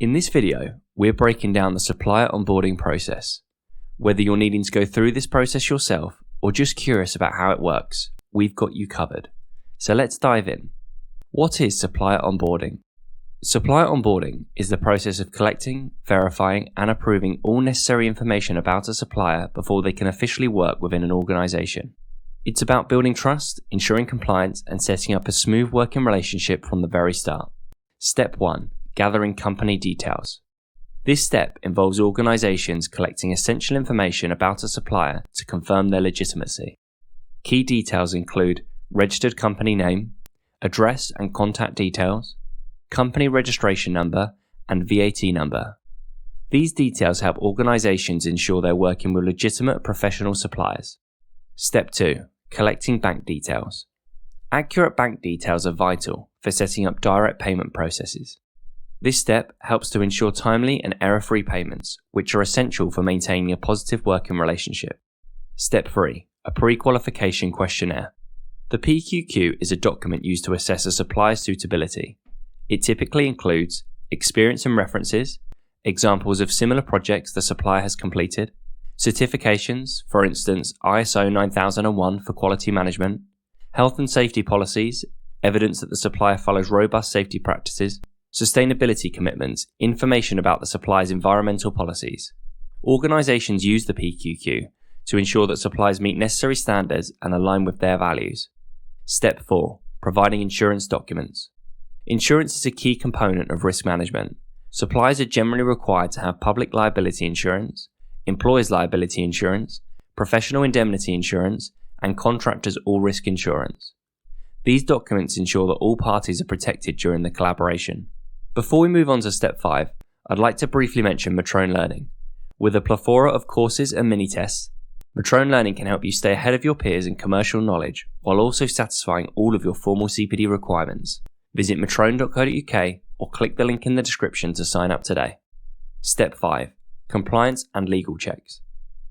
In this video, we're breaking down the supplier onboarding process. Whether you're needing to go through this process yourself or just curious about how it works, we've got you covered. So let's dive in. What is supplier onboarding? Supplier onboarding is the process of collecting, verifying, and approving all necessary information about a supplier before they can officially work within an organization. It's about building trust, ensuring compliance, and setting up a smooth working relationship from the very start. Step 1. Gathering company details. This step involves organizations collecting essential information about a supplier to confirm their legitimacy. Key details include registered company name, address and contact details, company registration number, and VAT number. These details help organizations ensure they're working with legitimate professional suppliers. Step 2. Collecting bank details. Accurate bank details are vital for setting up direct payment processes. This step helps to ensure timely and error-free payments, which are essential for maintaining a positive working relationship. Step 3. A pre-qualification questionnaire. The PQQ is a document used to assess a supplier's suitability. It typically includes experience and references, examples of similar projects the supplier has completed, certifications, for instance ISO 9001 for quality management, health and safety policies, evidence that the supplier follows robust safety practices, sustainability commitments, information about the supplier's environmental policies. Organizations use the PQQ to ensure that suppliers meet necessary standards and align with their values. Step 4. Providing insurance documents. Insurance is a key component of risk management. Suppliers are generally required to have public liability insurance, employer's liability insurance, professional indemnity insurance, and contractors' all-risk insurance. These documents ensure that all parties are protected during the collaboration. Before we move on to Step 5, I'd like to briefly mention Metroun Learning. With a plethora of courses and mini-tests, Metroun Learning can help you stay ahead of your peers in commercial knowledge while also satisfying all of your formal CPD requirements. Visit metroun.co.uk or click the link in the description to sign up today. Step 5. Compliance and legal checks.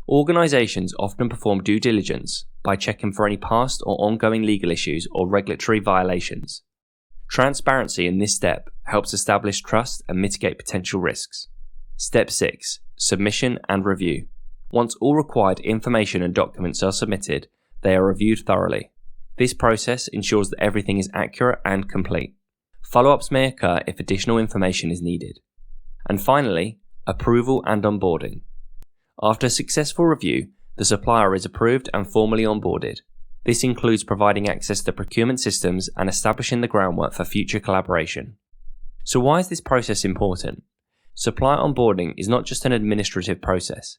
Organizations often perform due diligence by checking for any past or ongoing legal issues or regulatory violations. Transparency in this step helps establish trust and mitigate potential risks. Step 6. Submission and review. Once all required information and documents are submitted, they are reviewed thoroughly. This process ensures that everything is accurate and complete. Follow-ups may occur if additional information is needed. And finally, approval and onboarding. After a successful review, the supplier is approved and formally onboarded. This includes providing access to procurement systems and establishing the groundwork for future collaboration. So why is this process important? Supplier onboarding is not just an administrative process.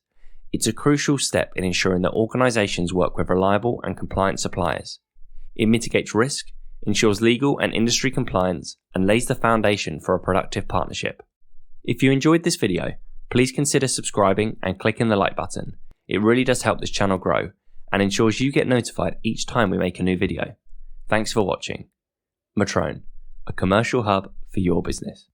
It's a crucial step in ensuring that organizations work with reliable and compliant suppliers. It mitigates risk, ensures legal and industry compliance, and lays the foundation for a productive partnership. If you enjoyed this video, please consider subscribing and clicking the like button. It really does help this channel grow and ensures you get notified each time we make a new video. Thanks for watching. Metroun, a commercial hub for your business.